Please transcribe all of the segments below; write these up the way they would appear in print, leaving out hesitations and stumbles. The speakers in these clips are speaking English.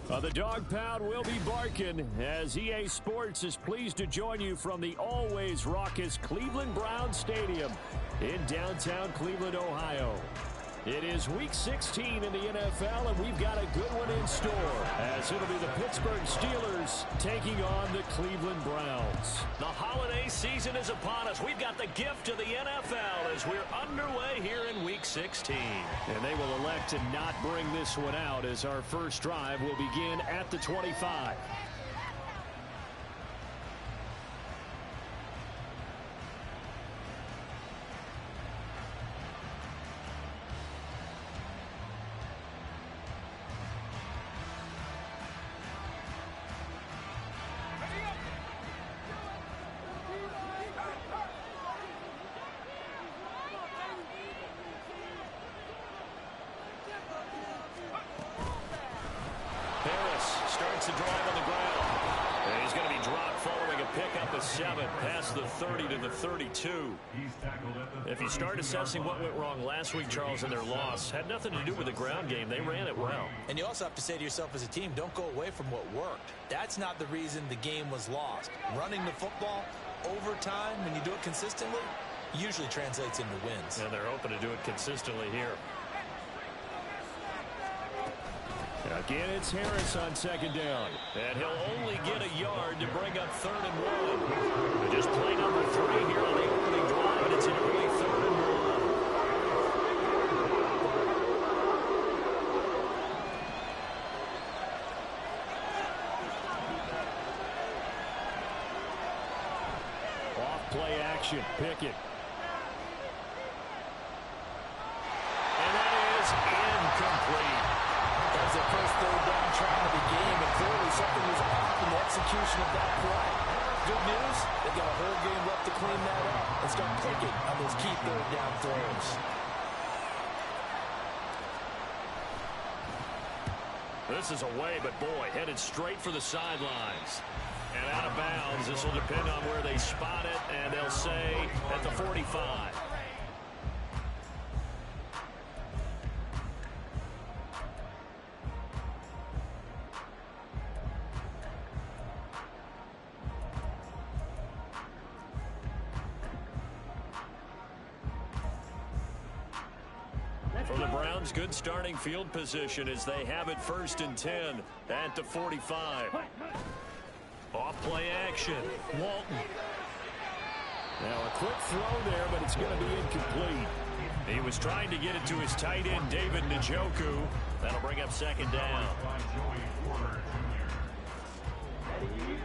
The dog pound will be barking as EA Sports is pleased to join you from the always raucous Cleveland Browns Stadium in downtown Cleveland, Ohio. It is Week 16 in the NFL, and we've got a good one in store as it'll be the Pittsburgh Steelers taking on the Cleveland Browns. The holiday season is upon us. We've got the gift of the NFL as we're underway here in Week 16. And they will elect to not bring this one out as our first drive will begin at the 25. Starts the drive on the ground. And he's going to be dropped following a pickup of 7 past the 30 to the 32. If you start assessing what went wrong last week, Charles, in their loss, had nothing to do with the ground game. They ran it well. And you also have to say to yourself as a team, don't go away from what worked. That's not the reason the game was lost. Running the football over time, when you do it consistently, usually translates into wins. And they're hoping to do it consistently here. Again, it's Harris on second down. And he'll only get a yard to bring up 3rd and 1. Just play number 3 here on the opening drive, and it's an early 3rd and 1. Off play action, Pickett. And that is incomplete. That was the first 3rd down try of the game, and clearly something was off in the execution of that play. Good news, they got a whole game left to clean that up and start clicking on those key 3rd down throws. This is away, but boy, headed straight for the sidelines. And out of bounds. This will depend on where they spot it, and they'll say at the 45. For the Browns, good starting field position as they have it 1st and 10 at the 45. Off play action. Walton. Now a quick throw there, but it's going to be incomplete. He was trying to get it to his tight end, David Njoku. That'll bring up 2nd down.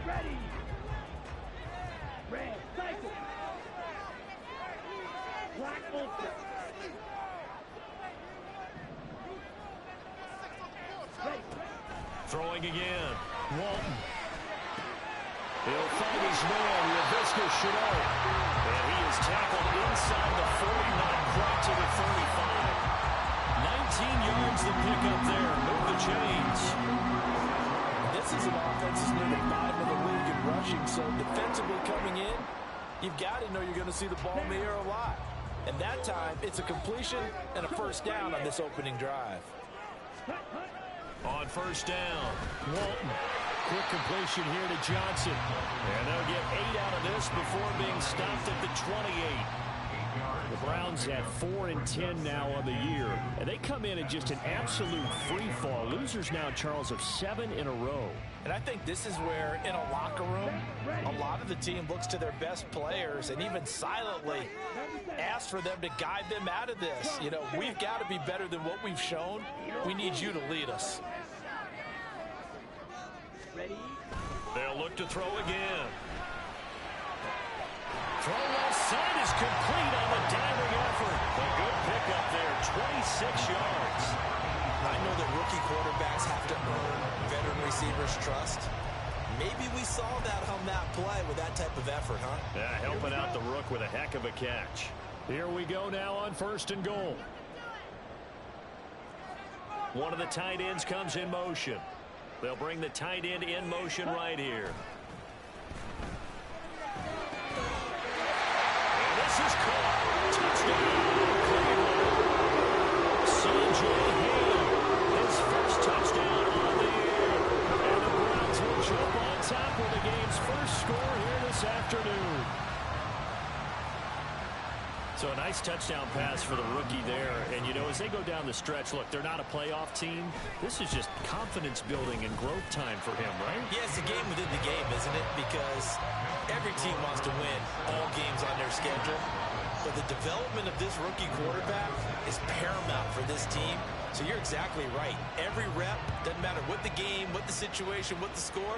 Ready. Red, cycle. Black ultra. Throwing again. Walton. He'll find his man, Laviska Shenault. And he is tackled inside the 40, not quite to the 35. 19 yards to pick up there. Move the chains. This is an offense that's near the bottom of the league in rushing, so defensively coming in, you've got to know you're going to see the ball in the air a lot. And that time, it's a completion and a 1st down on this opening drive. On 1st down, Walton. Quick completion here to Johnson. And they'll get 8 out of this before being stopped at the 28. The Browns have 4 and 10 now on the year, and they come in just an absolute free fall. Losers now, Charles, of 7 in a row. And I think this is where, in a locker room, a lot of the team looks to their best players and even silently asks for them to guide them out of this. You know, we've got to be better than what we've shown. We need you to lead us. They'll look to throw again. Throw left side is complete on the diving effort. A good pickup there, 26 yards. I know that rookie quarterbacks have to earn veteran receivers' trust. Maybe we saw that on that play with that type of effort, huh? Yeah, helping out the rook with a heck of a catch. Here we go now on 1st and goal. One of the tight ends comes in motion. They'll bring the tight end in motion right here. And this is caught. Touchdown, Cleveland. Sanjay Hill, his first touchdown on the year. So a nice touchdown pass for the rookie there. And, you know, as they go down the stretch, look, they're not a playoff team. This is just confidence building and growth time for him, right? Yeah, it's a game within the game, isn't it? Because every team wants to win all games on their schedule. But the development of this rookie quarterback is paramount for this team. So you're exactly right. Every rep, doesn't matter what the game, what the situation, what the score,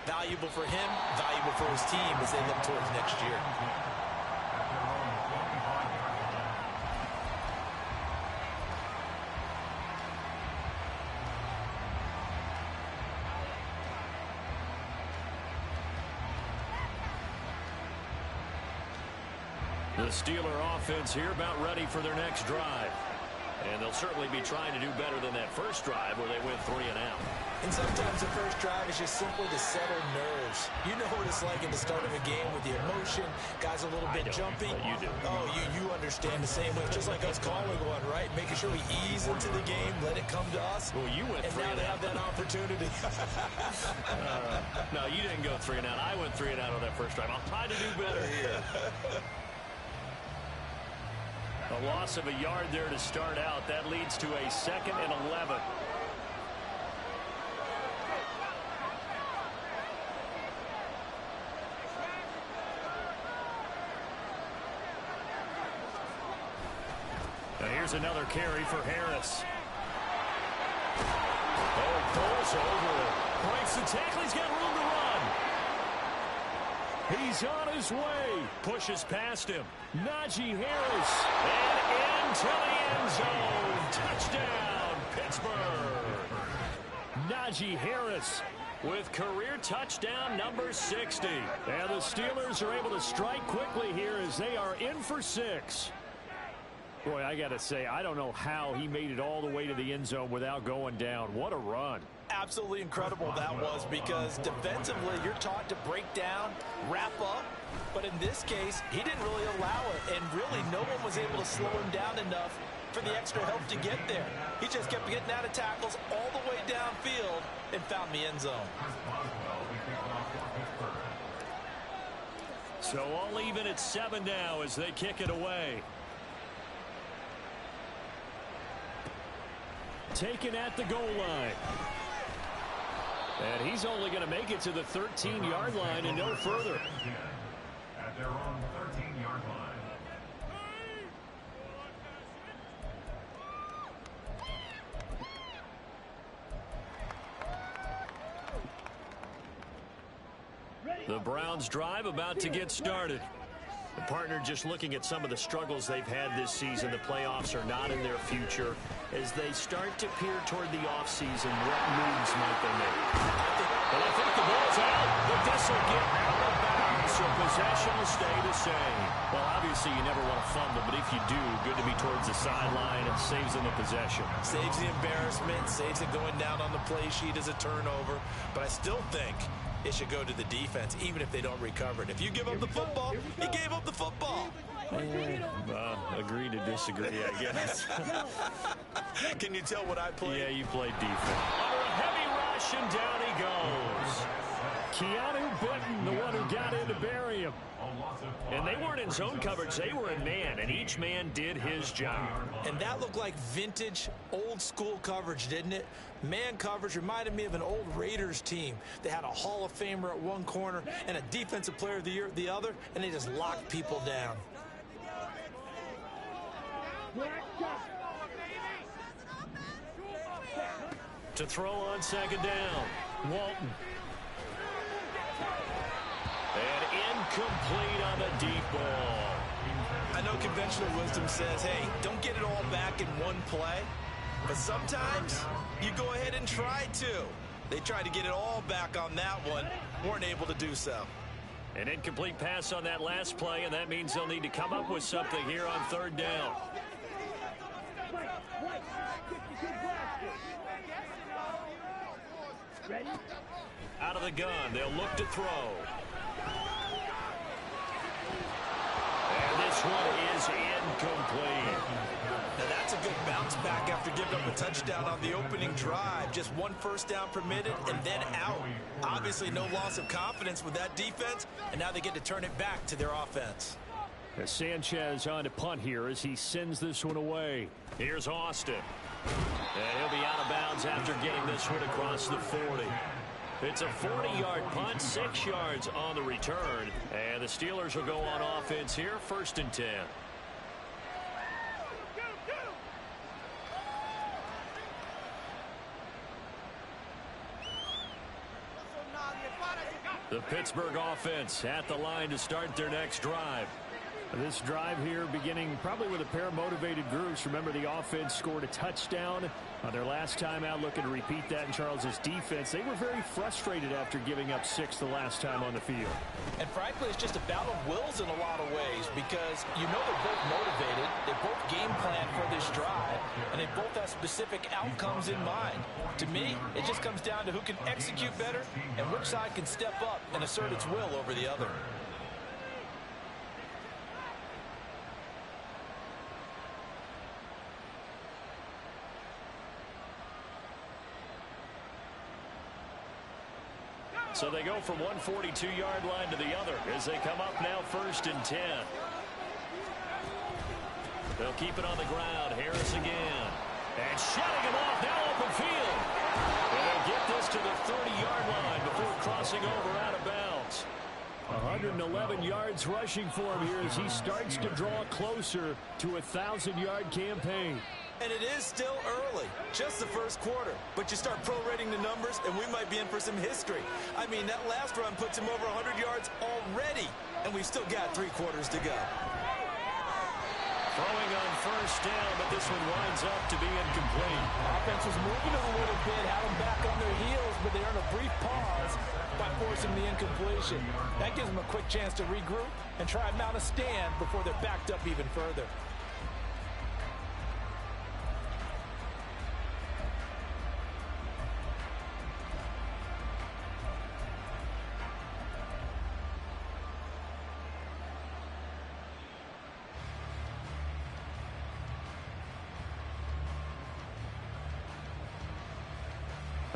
valuable for him, valuable for his team as they look towards next year. The Steeler offense here about ready for their next drive. And they'll certainly be trying to do better than that first drive where they went 3 and out. And sometimes the first drive is just simply to settle nerves. You know what it's like at the start of a game with the emotion, guys a little bit jumpy. You do. Oh, you understand the same way. Just like us calling one, right? Making sure we ease into the game, let it come to us. Well, you went 3 and now they have that opportunity. No, you didn't go 3 and out. I went 3 and out on that first drive. I'll try to do better here. A loss of a yard there to start out. That leads to a 2nd and 11. Now here's another carry for Harris. Oh, pulls over it. Breaks the tackle. He's got room to run. He's on his way. Pushes past him. Najee Harris. And into the end zone. Touchdown, Pittsburgh. Najee Harris with career touchdown number 60. And the Steelers are able to strike quickly here as they are in for 6. Boy, I got to say, I don't know how he made it all the way to the end zone without going down. What a run. Absolutely incredible that was, because defensively you're taught to break down, wrap up, but in this case he didn't really allow it, and really no one was able to slow him down enough for the extra help to get there. He just kept getting out of tackles all the way downfield and found the end zone. So all even at 7 now as they kick it away. Taken at the goal line. And he's only going to make it to the 13-yard line and no further. At their own 13-yard line. The Browns drive about to get started. The partner just looking at some of the struggles they've had this season. The playoffs are not in their future. As they start to peer toward the offseason, what moves might they make? And I think the ball's out, but this will get out of bounds, so possession will stay the same. Well, obviously you never want to fumble, but if you do, good to be towards the sideline. It saves them the possession. Saves the embarrassment, saves it going down on the play sheet as a turnover, but I still think it should go to the defense, even if they don't recover it. If you give up the football, you gave up the football. Agree to disagree, I guess. Can you tell what I played? Yeah, you played defense. Under a heavy rush, and down he goes. Keanu Benton, the one who got in to bury him. And they weren't in zone coverage, they were in man, and each man did his job. And that looked like vintage, old-school coverage, didn't it? Man coverage reminded me of an old Raiders team. They had a Hall of Famer at one corner and a Defensive Player of the Year at the other, and they just locked people down. To throw on 2nd down, Walton. And incomplete on the deep ball. I know conventional wisdom says, hey, don't get it all back in one play. But sometimes you go ahead and try to. They tried to get it all back on that one. Weren't able to do so. An incomplete pass on that last play, and that means they'll need to come up with something here on 3rd down. Out of the gun, they'll look to throw. And this one is incomplete. Now that's a good bounce back after giving up a touchdown on the opening drive. Just 1 first down permitted and then out. Obviously no loss of confidence with that defense, and now they get to turn it back to their offense. Sanchez on to punt here as he sends this one away. Here's Austin. And he'll be out of bounds after getting this one across the 40. It's a 40-yard punt, 6 yards on the return. And the Steelers will go on offense here, 1st and 10. The Pittsburgh offense at the line to start their next drive. This drive here beginning probably with a pair of motivated groups. Remember, the offense scored a touchdown on their last time out, looking to repeat that in Charles's defense. They were very frustrated after giving up 6 the last time on the field. And frankly, it's just a battle of wills in a lot of ways because you know they're both motivated, they both game plan for this drive, and they both have specific outcomes in mind. To me, it just comes down to who can execute better and which side can step up and assert its will over the other. So they go from 142-yard line to the other as they come up now 1st and 10. They'll keep it on the ground. Harris again. And shutting him off now open field. And they'll get this to the 30-yard line before crossing over out of bounds. 111 yards rushing for him here as he starts to draw closer to a 1,000-yard campaign. And it is still early, just the first quarter. But you start prorating the numbers, and we might be in for some history. I mean, that last run puts him over 100 yards already, and we've still got 3 quarters to go. Throwing on 1st down, but this one winds up to be incomplete. Offense was moving a little bit, had them back on their heels, but they earned a brief pause by forcing the incompletion. That gives them a quick chance to regroup and try and mount a stand before they're backed up even further.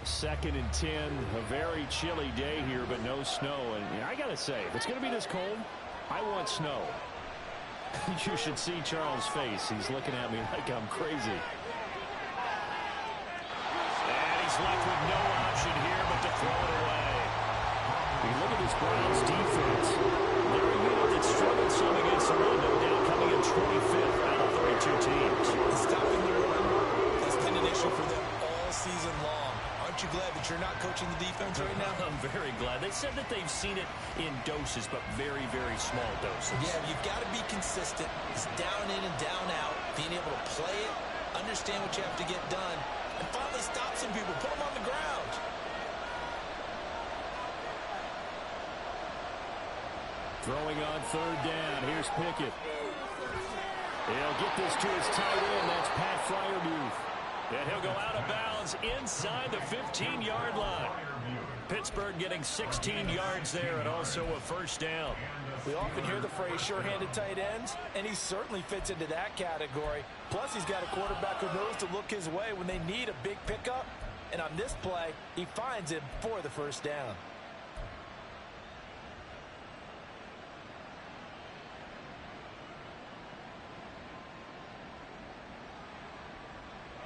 Second and 10, a very chilly day here, but no snow. And I got to say, if it's going to be this cold, I want snow. You should see Charles' face. He's looking at me like I'm crazy. And he's left with no option here but to throw it away. You look at this Browns defense. They're a unit that struggled some against the run, no doubt, coming in 25th out of 32 teams. Stopping the run has been an issue for them all season long. Aren't you glad that you're not coaching the defense right now? I'm very glad. They said that they've seen it in doses, but very, very small doses. Yeah, you've got to be consistent. It's down in and down out. Being able to play it, understand what you have to get done, and finally stop some people, put them on the ground. Throwing on 3rd down. Here's Pickett. He'll get this to his tight end. That's Pat Freiermuth. And he'll go out of bounds inside the 15-yard line. Pittsburgh getting 16 yards there and also a 1st down. We often hear the phrase sure-handed tight ends, and he certainly fits into that category. Plus, he's got a quarterback who knows to look his way when they need a big pickup. And on this play, he finds him for the 1st down.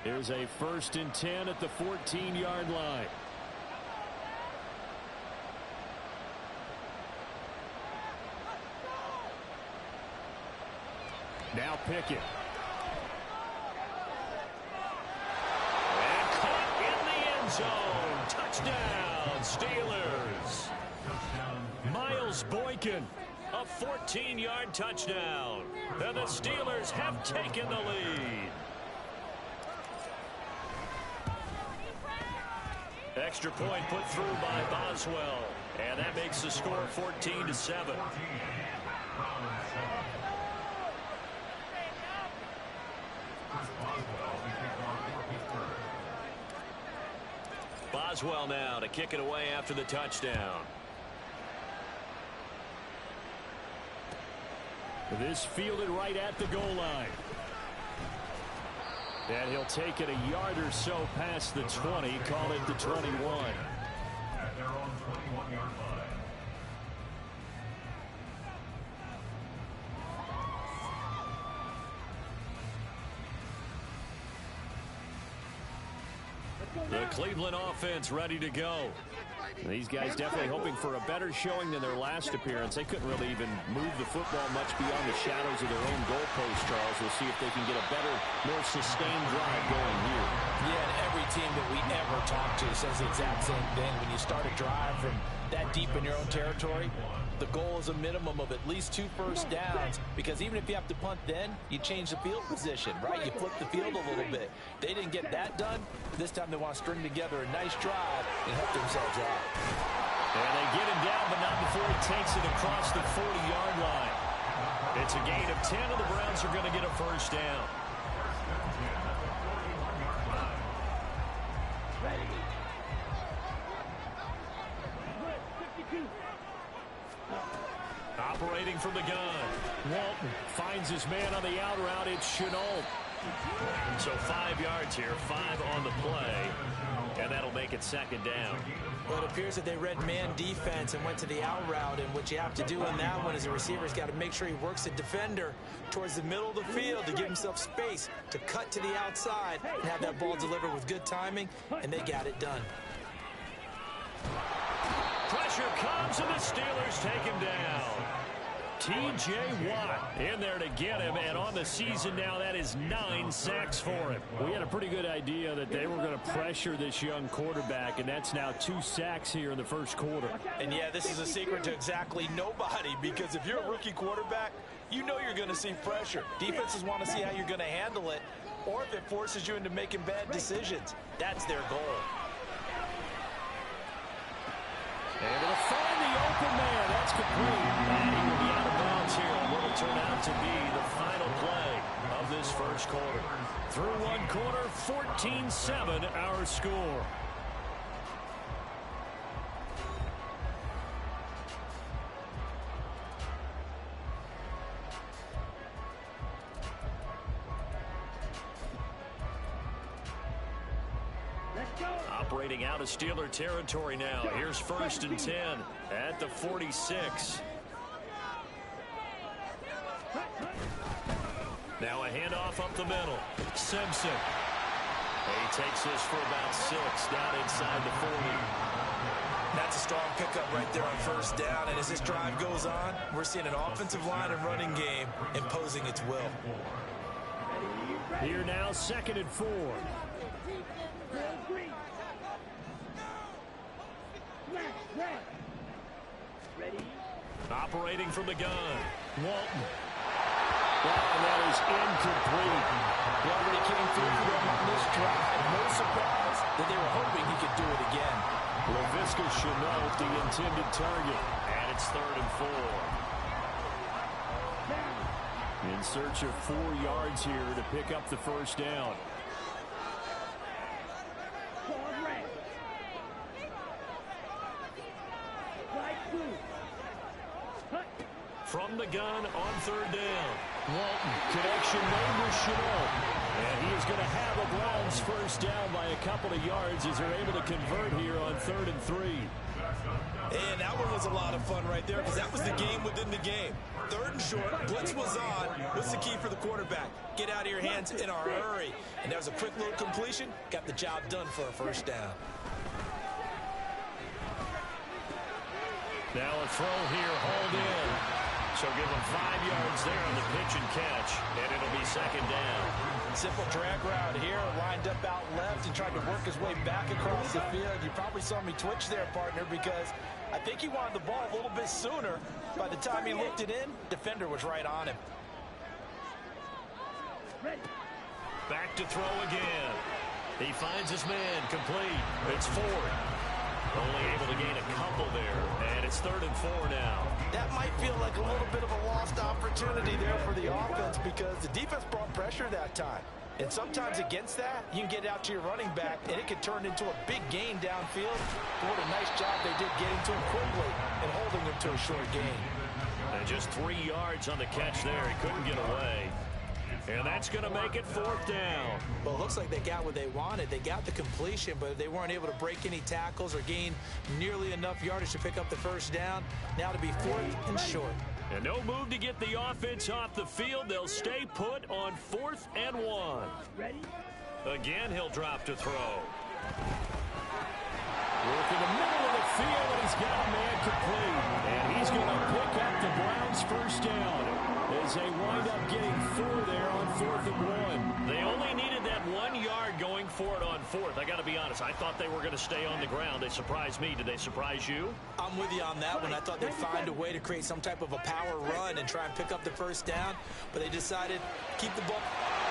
Here's a 1st and 10 at the 14-yard line. Now Pickett. And caught in the end zone. Touchdown, Steelers. Miles Boykin, a 14-yard touchdown. And the Steelers have taken the lead. Extra point put through by Boswell. And that makes the score 14-7. Boswell now to kick it away after the touchdown. This fielded right at the goal line. And he'll take it a yard or so past the 20, call it the 21. At their own 21-yard line. The Cleveland offense ready to go. These guys definitely hoping for a better showing than their last appearance. They couldn't really even move the football much beyond the shadows of their own goalpost, Charles. We'll see if they can get a better, more sustained drive going here. Yeah, and every team that we ever talk to says the exact same thing. When you start a drive from that deep in your own territory, the goal is a minimum of at least 2 first downs, because even if you have to punt then, you change the field position, right? You flip the field a little bit. They didn't get that done. This time they want to string together a nice drive and help themselves out. And they get him down, but not before he takes it across the 40-yard line. It's a gain of 10, and the Browns are going to get a first down. Operating from the gun. Walton finds his man on the out route. It's Shenault. So 5 yards here, 5 on the play, and that'll make it second down. Well, it appears that they read man defense and went to the out route, and what you have to do in that one is the receiver's got to make sure he works the defender towards the middle of the field to give himself space to cut to the outside and have that ball delivered with good timing, and they got it done. Pressure comes, and the Steelers take him down. T.J. Watt in there to get him, and on the season now, that is 9 sacks for him. We had a pretty good idea that they were going to pressure this young quarterback, and that's now 2 sacks here in the first quarter. And yeah, this is a secret to exactly nobody, because if you're a rookie quarterback, you know you're going to see pressure. Defenses want to see how you're going to handle it, or if it forces you into making bad decisions. That's their goal. Able to find the open man. That's complete. And he will be out of bounds here on what will turn out to be the final play of this first quarter. Through one quarter, 14-7 our score. Operating out of Steeler territory now. Here's 1st and 10 at the 46. Now a handoff up the middle. Simpson. He takes this for about 6 down inside the 40. That's a strong pickup right there on first down, and as this drive goes on, we're seeing an offensive line and running game imposing its will. Here now, 2nd and 4. Operating from the gun. Walton. And that is incomplete. He already came through for them on this drive. No surprise that they were hoping he could do it again. Laviska Shenault, the intended target. And it's 3rd and 4. In search of 4 yards here to pick up the first down. From the gun on 3rd down. Walton, connection made with Shenault. And he is going to have a Browns first down by a couple of yards as they're able to convert here on 3rd and 3. And that one was a lot of fun right there, because that was the game within the game. 3rd and short, blitz was on. What's the key for the quarterback? Get out of your hands in a hurry. And that was a quick little completion. Got the job done for a first down. Now a throw here, hauled in. So give him 5 yards there on the pitch and catch, and it'll be 2nd down. Simple drag route here, lined up out left and tried to work his way back across the field. You probably saw me twitch there, partner, because I think he wanted the ball a little bit sooner. By the time he looked it in, defender was right on him. Back to throw again. He finds his man, complete. It's Ford. Only able to gain a couple there, and it's 3rd and 4 now. That might feel like a little bit of a lost opportunity there for the offense, because the defense brought pressure that time. And sometimes against that, you can get out to your running back, and it could turn into a big gain downfield. But what a nice job they did getting to him quickly and holding him to a short gain. And just 3 yards on the catch there. He couldn't get away. And that's going to make it 4th down. Well, it looks like they got what they wanted. They got the completion, but they weren't able to break any tackles or gain nearly enough yardage to pick up the first down. Now to be 4th and short. And no move to get the offense off the field. They'll stay put on 4th and 1. Again, he'll drop to throw. Work in the middle of the field, and he's got a man complete. And he's going to pick up the Browns' first down as they wind up getting 4 there on 4th and 1. They only needed that 1 yard going for it on 4th. I got to be honest. I thought they were going to stay on the ground. They surprised me. Did they surprise you? I'm with you on that one. I thought they'd find a way to create some type of a power run and try and pick up the first down, but they decided to keep the ball.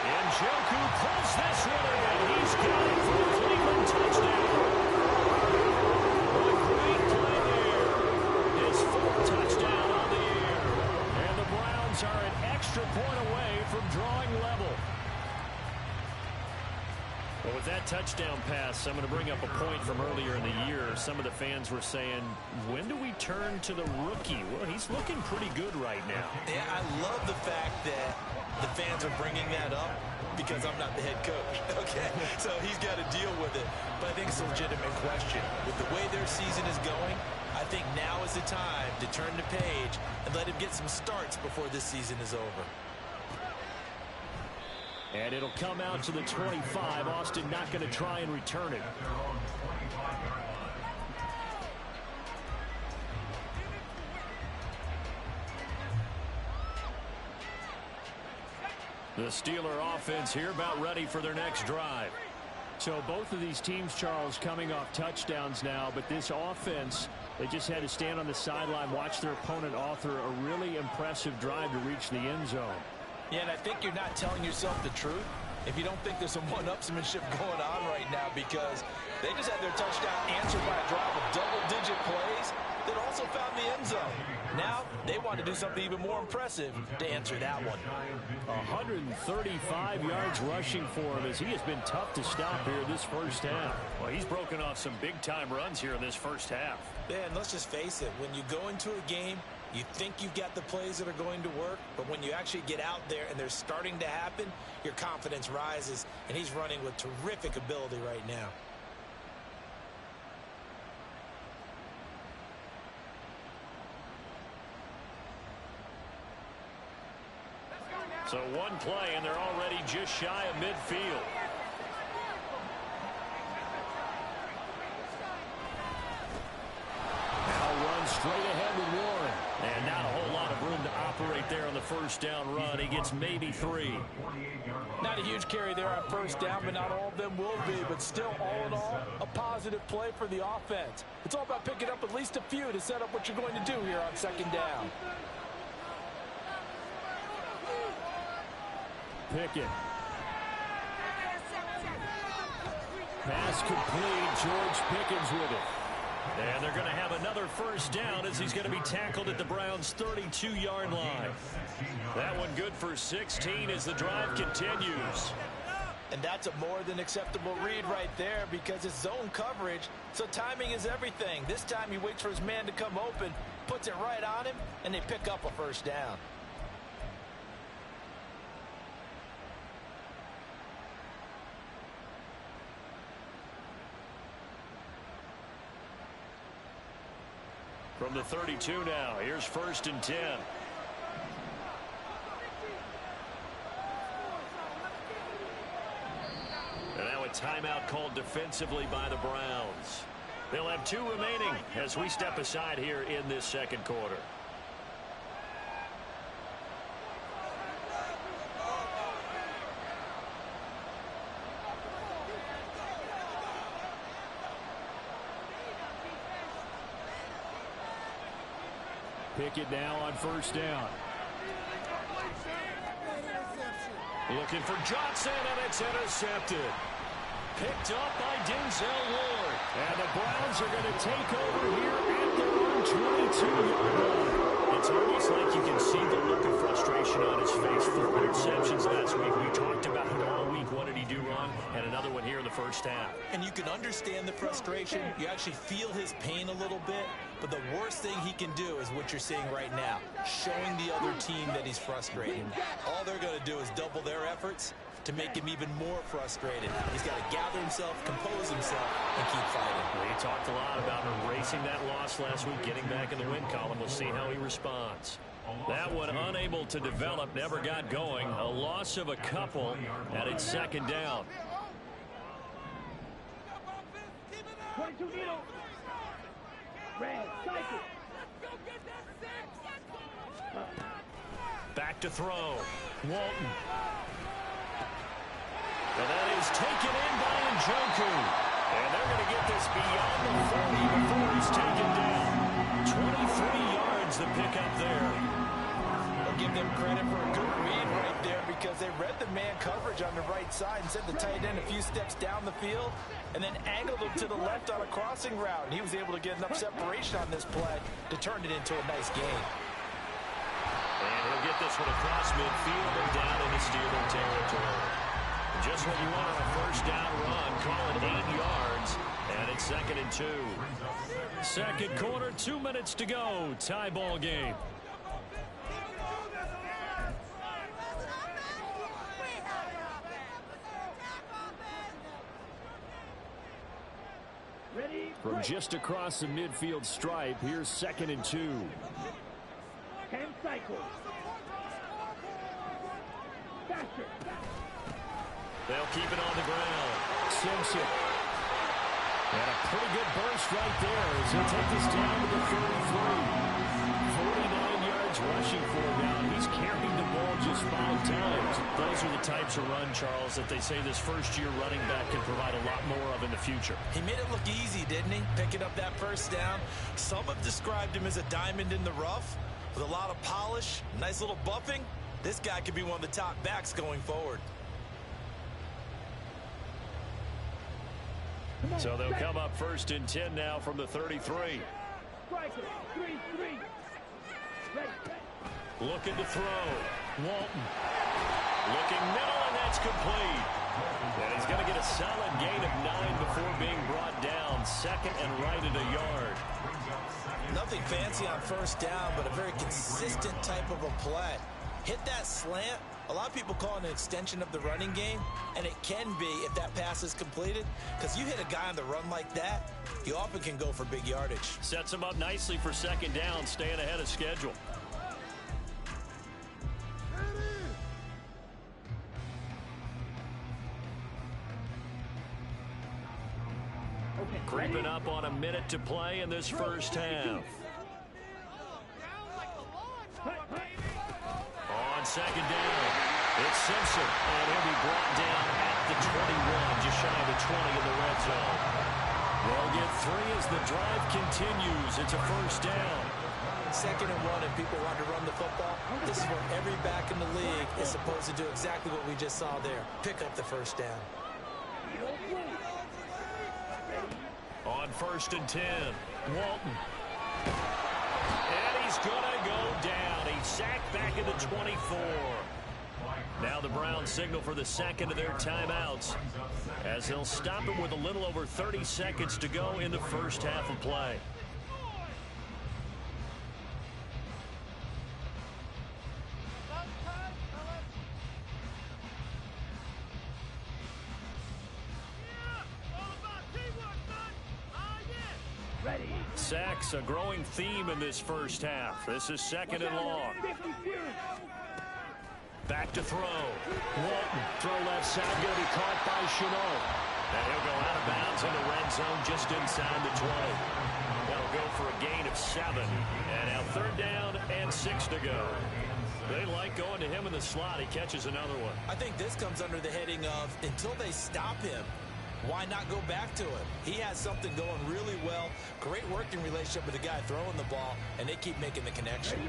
And Njoku pulls this one in. He's got it for the Cleveland touchdown. A great play there. His 4th touchdown on the year. And the Browns are an extra point away from drawing level. Well, with that touchdown pass, I'm going to bring up a point from earlier in the year. Some of the fans were saying, when do we turn to the rookie? Well, he's looking pretty good right now. Yeah, I love the fact that the fans are bringing that up because I'm not the head coach, okay? So he's got to deal with it. But I think it's a legitimate question. With the way their season is going, I think now is the time to turn the page and let him get some starts before this season is over. And it'll come out to the 25. Austin not going to try and return it. The Steeler offense here about ready for their next drive. So both of these teams, Charles, coming off touchdowns now, but this offense, they just had to stand on the sideline, watch their opponent author a really impressive drive to reach the end zone. Yeah, and I think you're not telling yourself the truth if you don't think there's some one-upsmanship going on right now, because they just had their touchdown answered by a drive of double-digit plays that also found the end zone. Now they want to do something even more impressive to answer that one. 135 yards rushing for him as he has been tough to stop here this first half. Well, he's broken off some big-time runs here in this first half. Yeah, and let's just face it, when you go into a game, you think you've got the plays that are going to work, but when you actually get out there and they're starting to happen, your confidence rises, and he's running with terrific ability right now. So one play, and they're already just shy of midfield. Now runs straight ahead with Warren. And not a whole lot of room to operate there on the first down run. He gets maybe 3. Not a huge carry there on first down, but not all of them will be. But still, all in all, a positive play for the offense. It's all about picking up at least a few to set up what you're going to do here on second down. Pickett. Pass complete. George Pickens with it. And they're going to have another first down as he's going to be tackled at the Browns' 32-yard line. That one good for 16 as the drive continues. And that's a more than acceptable read right there because it's zone coverage, so timing is everything. This time he waits for his man to come open, puts it right on him, and they pick up a first down. From the 32 now, here's 1st and 10. And now a timeout called defensively by the Browns. They'll have 2 remaining as we step aside here in this second quarter. Pickett now on first down. Looking for Johnson, and it's intercepted. Picked up by Denzel Ward. And the Browns are going to take over here at their own 22-yard line. It's almost like you can see the look of frustration on his face. 4 interceptions last week. We talked about it all week. What did he do wrong? And another one here in the first half. And you can understand the frustration. You actually feel his pain a little bit. But the worst thing he can do is what you're seeing right now, showing the other team that he's frustrated. All they're going to do is double their efforts to make him even more frustrated. He's got to gather himself, compose himself, and keep fighting. We talked a lot about erasing that loss last week, getting back in the win column. We'll see how he responds. That one unable to develop, never got going. A loss of a couple, and it's second down. 22 needle. Red, cycle. Back to throw. Walton. And that is taken in by Njoku. And they're going to get this beyond the 40 before he's taken down. 23 yards the pickup there. I'll give them credit for a good read right there because they read the man coverage on the right side and sent the tight end a few steps down the field and then angled him to the left on a crossing route. And he was able to get enough separation on this play to turn it into a nice gain. And he'll get this one across midfield and down into Steeler territory. Just what you want on a first down run. Call it 8 yards. And it's 2nd and 2. Second quarter, 2 minutes to go. Tie ball game. Ready, From just across the midfield stripe, here's 2nd and 2. 10 cycles. Faster. They'll keep it on the ground. Simpson. And a pretty good burst right there as he'll take this down to the 33. 49 yards rushing for him now. He's carried the ball just 5 times. Those are the types of run, Charles, that they say this first-year running back can provide a lot more of in the future. He made it look easy, didn't he? Picking up that first down. Some have described him as a diamond in the rough with a lot of polish, nice little buffing. This guy could be one of the top backs going forward. So they'll come up 1st and 10 now from the 33. Striker, 3-3. Ready. Looking to throw. Walton. Looking middle, and that's complete. And he's going to get a solid gain of 9 before being brought down. 2nd and right at a yard. Nothing fancy on first down, but a very consistent type of a play. Hit that slant. A lot of people call it an extension of the running game, and it can be if that pass is completed, because you hit a guy on the run like that, you often can go for big yardage. Sets him up nicely for 2nd down, staying ahead of schedule. Okay. Creeping up on a minute to play in this first half. On 2nd down, it's Simpson, and he'll be brought down at the 21, just shy of the 20 in the red zone. They'll get 3 as the drive continues. It's a first down. 2nd and 1, and people want to run the football. This is where every back in the league is supposed to do exactly what we just saw there. Pick up the first down. On 1st and 10, Walton. And he's going to go down. He's sacked back at the 24. Now the Browns signal for the 2nd of their timeouts as they'll stop him with a little over 30 seconds to go in the first half of play. Ready. Sacks, a growing theme in this first half. This is 2nd and long. 50 feet. Back to throw. Walton, throw left side, going to be caught by Shenault. And he'll go out of bounds in the red zone just inside the 20. That'll go for a gain of 7. And now 3rd down and 6 to go. They like going to him in the slot. He catches another one. I think this comes under the heading of until they stop him, why not go back to him? He has something going really well. Great working relationship with the guy throwing the ball, and they keep making the connection.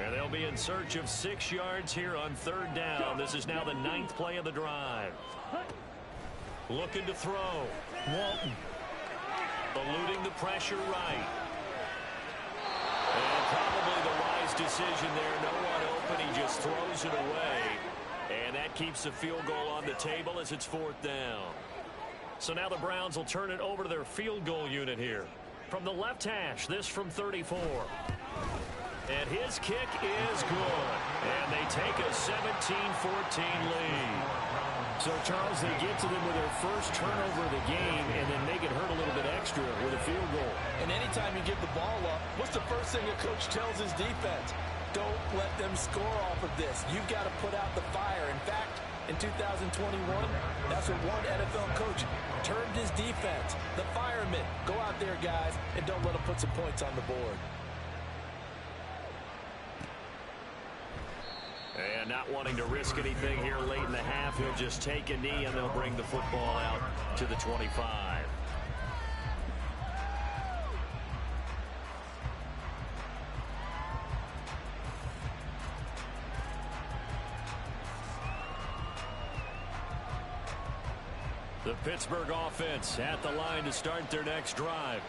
And they'll be in search of 6 yards here on 3rd down. This is now the 9th play of the drive. Looking to throw. Walton. Eluding the pressure right. And probably the wise decision there. No one open. He just throws it away. And that keeps the field goal on the table as it's 4th down. So now the Browns will turn it over to their field goal unit here. From the left hash, this from 34. And his kick is good. And they take a 17-14 lead. So, Charles, they get to them with their first turnover of the game and then make it hurt a little bit extra with a field goal. And anytime you give the ball up, what's the first thing a coach tells his defense? Don't let them score off of this. You've got to put out the fire. In fact, in 2021? That's what one NFL coach termed his defense. The firemen. Go out there, guys, and don't let them put some points on the board. And not wanting to risk anything here late in the half, he'll just take a knee, and they'll bring the football out to the 25. The Pittsburgh offense at the line to start their next drive.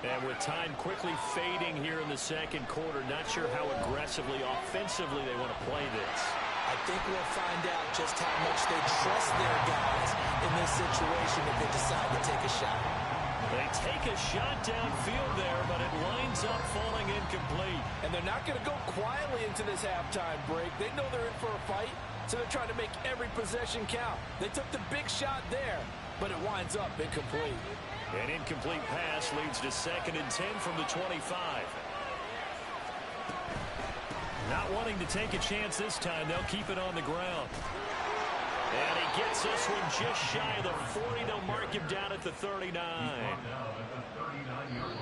And with time quickly fading here in the second quarter, not sure how aggressively, offensively they want to play this. I think we'll find out just how much they trust their guys in this situation if they decide to take a shot. They take a shot downfield there, but it winds up falling incomplete. And they're not going to go quietly into this halftime break. They know they're in for a fight, so they're trying to make every possession count. They took the big shot there, but it winds up incomplete. An incomplete pass leads to 2nd and 10 from the 25. Not wanting to take a chance this time, they'll keep it on the ground. And he gets this one just shy of the 40. They'll mark him down at the 39.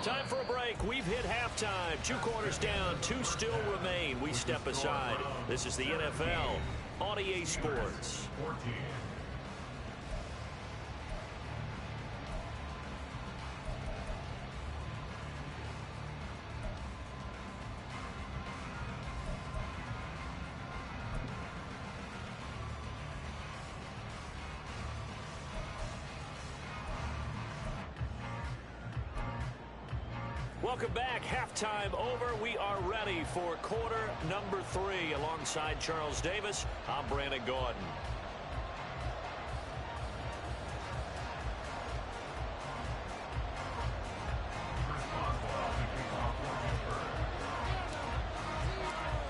Time for a break. We've hit halftime. 2 quarters down, 2 still remain. We step aside. This is the NFL on EA Sports. Welcome back. Halftime over. We are ready for quarter number 3. Alongside Charles Davis, I'm Brandon Gaudin.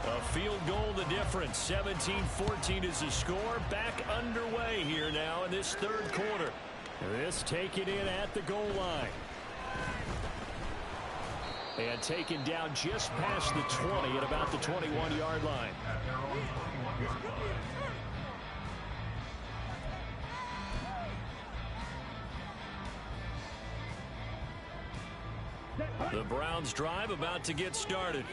A field goal the difference. 17-14 is the score. Back underway here now in this third quarter. This taken in at the goal line. And taken down just past the 20 at about the 21-yard line. The Browns drive about to get started.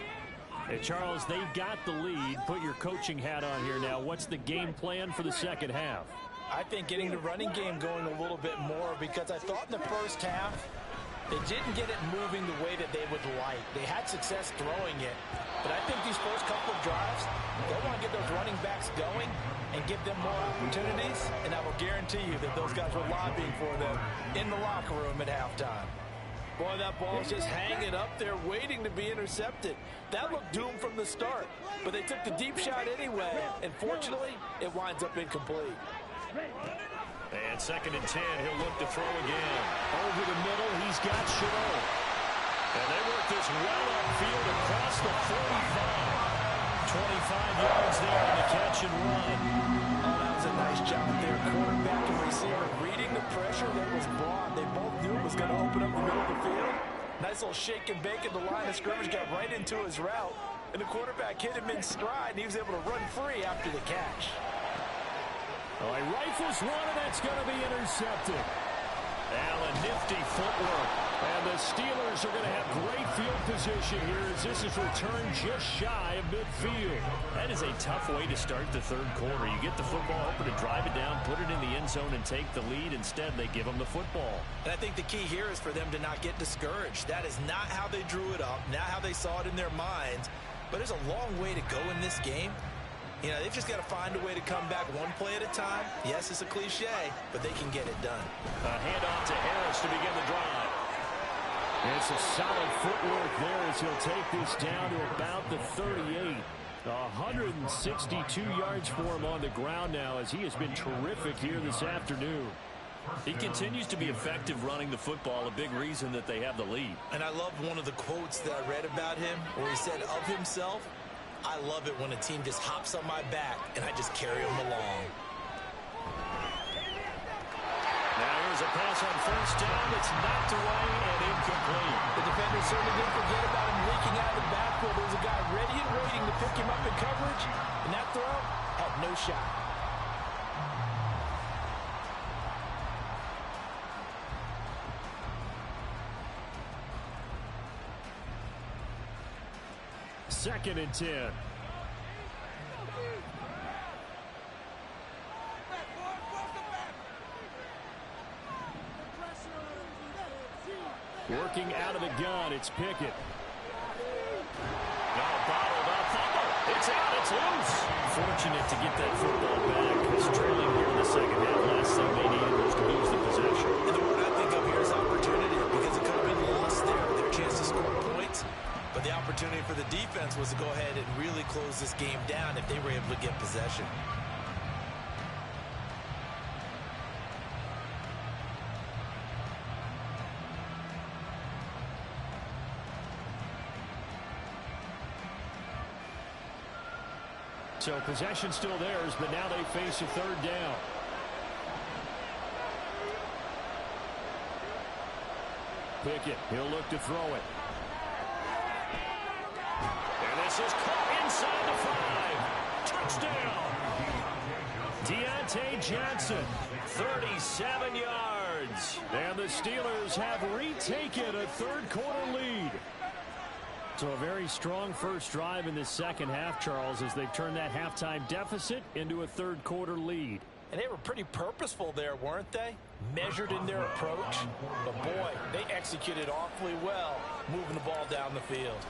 Hey, Charles, they've got the lead. Put your coaching hat on here now. What's the game plan for the second half? I think getting the running game going a little bit more, because I thought in the first half they didn't get it moving the way that they would like. They had success throwing it, but I think these first couple of drives, they want to get those running backs going and give them more opportunities, and I will guarantee you that those guys were lobbying for them in the locker room at halftime. Boy, that ball's just hanging up there waiting to be intercepted. That looked doomed from the start, but they took the deep shot anyway, and fortunately, it winds up incomplete. And 2nd and 10, he'll look to throw again. Over the middle, he's got Shenault. And they work this well upfield across the 45. 25 yards there on the catch and run. Oh, that was a nice job there. Quarterback and receiver reading the pressure that was brought. They both knew it was going to open up the middle of the field. Nice little shake and bake at the line of scrimmage, got right into his route. And the quarterback hit him in stride, and he was able to run free after the catch. Oh, he rifles one, and that's going to be intercepted. Allen, nifty footwork. And the Steelers are going to have great field position here as this is returned just shy of midfield. That is a tough way to start the third quarter. You get the football open to drive it down, put it in the end zone, and take the lead. Instead, they give them the football. And I think the key here is for them to not get discouraged. That is not how they drew it up, not how they saw it in their minds. But there's a long way to go in this game. You know, they've just got to find a way to come back one play at a time. Yes, it's a cliche, but they can get it done. A handoff to Harris to begin the drive. It's a solid footwork there as he'll take this down to about the 38. 162 yards for him on the ground now as he has been terrific here this afternoon. He continues to be effective running the football, a big reason that they have the lead. And I love one of the quotes that I read about him where he said of himself, I love it when a team just hops on my back and I just carry them along. Now here's a pass on first down that's knocked away and incomplete. The defender certainly didn't forget about him leaking out of the backfield. There was a guy ready and waiting to pick him up in coverage, and that throw had no shot. 2nd and 10. Working out of the gun, it's Pickett. Now bottled up. It's out. It's loose. Fortunate to get that football back, because trailing here in the second half, last thing they needed was to lose the possession. And the word I think of here is opportunity, because it could have been lost there, their chance to score points. But the opportunity for the defense was to go ahead and really close this game down if they were able to get possession. So possession still theirs, but now they face a 3rd down. Pickett, he'll look to throw it. And this is caught inside the 5. Touchdown. Deontay Johnson, 37 yards. And the Steelers have retaken a 3rd quarter lead. So a very strong first drive in the second half, Charles, as they've turned that halftime deficit into a 3rd quarter lead. And they were pretty purposeful there, weren't they? Measured in their approach. But, boy, they executed awfully well, moving the ball down the field.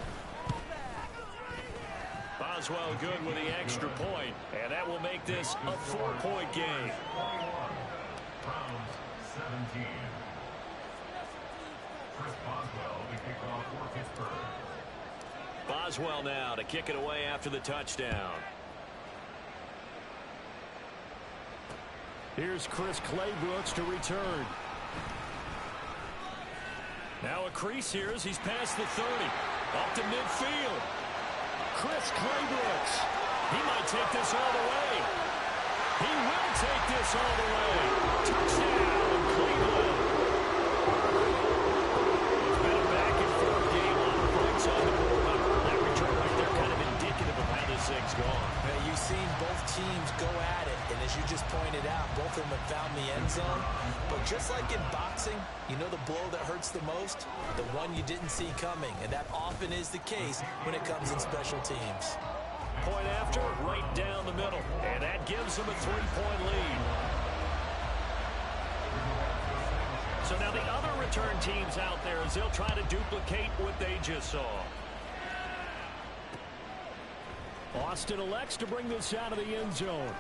Boswell good with the extra point, and that will make this a 4-point game. Browns 17. Chris Boswell to kick off for Pittsburgh. Boswell now to kick it away after the touchdown. Here's Chris Claybrooks to return. Now a crease here as he's past the 30. Up to midfield. Chris Claybrooks. He might take this all the way. He will take this all the way. Touchdown, Cleveland. It's been a back-and-forth game. On the points on the board. That return right there kind of indicative of how this thing's gone. You've seen both teams go at it, and as you just pointed out, both of them have found the end zone. But just like in boxing, you know the blow that hurts the most? The one you didn't see coming, and that often is the case when it comes in special teams. Point after, right down the middle, and that gives them a 3-point lead. So now the other return teams out there as they'll try to duplicate what they just saw. Austin elects to bring this out of the end zone.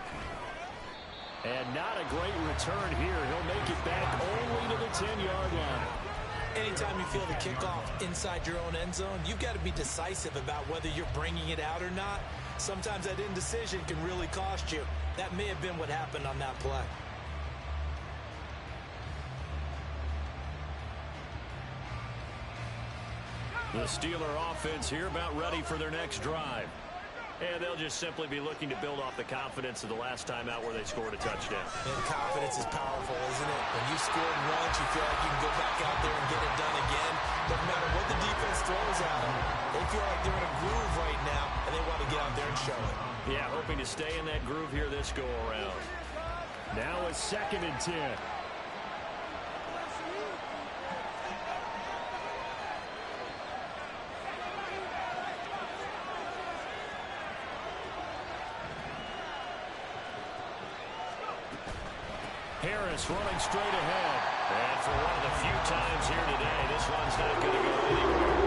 And not a great return here. He'll make it back only to the 10-yard line. Anytime you feel the kickoff inside your own end zone, you've got to be decisive about whether you're bringing it out or not. Sometimes that indecision can really cost you. That may have been what happened on that play. The Steeler offense here about ready for their next drive. And they'll just simply be looking to build off the confidence of the last time out where they scored a touchdown. And confidence is powerful, isn't it? When you scored once, you feel like you can go back out there and get it done again. Doesn't matter what the defense throws at them. They feel like they're in a groove right now, and they want to get out there and show it. Yeah, hoping to stay in that groove here this go-around. Now a 2nd and 10. Harris running straight ahead. And for one of the few times here today, this one's not going to go anywhere.